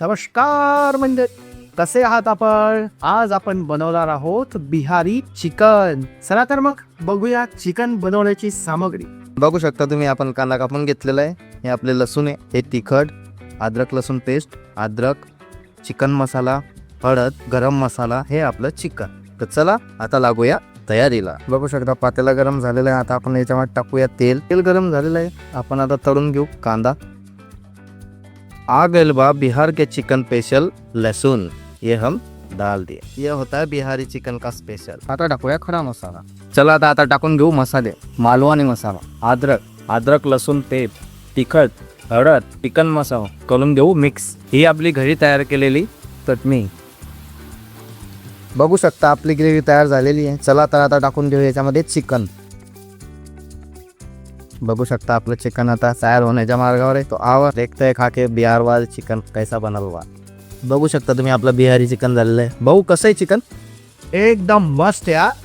नमस्कार मंडळी, कसे आहात आपण? आज आपण बनवणार आहोत बिहारी चिकन. चला तर मग बघूया चिकन बनवण्याची सामग्री. बघू शकता तुम्ही, आपण कांदा कापून घेतलेला आहे. हे आपले लसूण आहे, हे तिखट, अद्रक लसूण पेस्ट, अद्रक, चिकन मसाला, हळद, गरम मसाला, हे आपलं चिकन. तर चला आता लागूया तयारीला. बघू शकता पातेला गरम झालेला आहे. आता आपण याच्यामध्ये टाकूया तेल. तेल गरम झालेलं आहे. आपण आता तळून घेऊ कांदा. आ गए बा बिहार के चिकन स्पेशल लहसुन, ये हम डाल दिए. ये होता है बिहारी चिकन का स्पेशल. आता टाकूया खडा मसाला. चला आता टाकून घेऊ मसाले. मालवणी मसाला, अद्रक लसूण पेस्ट, तिखट, हळद, चिकन मसाला करून घेऊ मिक्स. ही आपली घरी तयार केलेली चटणी. बघू शकता आपली ग्रेव्ही तयार झालेली आहे. चला तर आता टाकून घेऊ याच्यामध्ये चिकन. बघू शकता आपलं चिकन आता तयार होण्याच्या मार्गावर आहे. तो आवा देखते है खा के बिहार वाला चिकन कैसा बनल हुआ. बघू शकता तुम्ही आपलं बिहारी चिकन झालेलं आहे. भाऊ कसं आहे चिकन? एकदम मस्त या.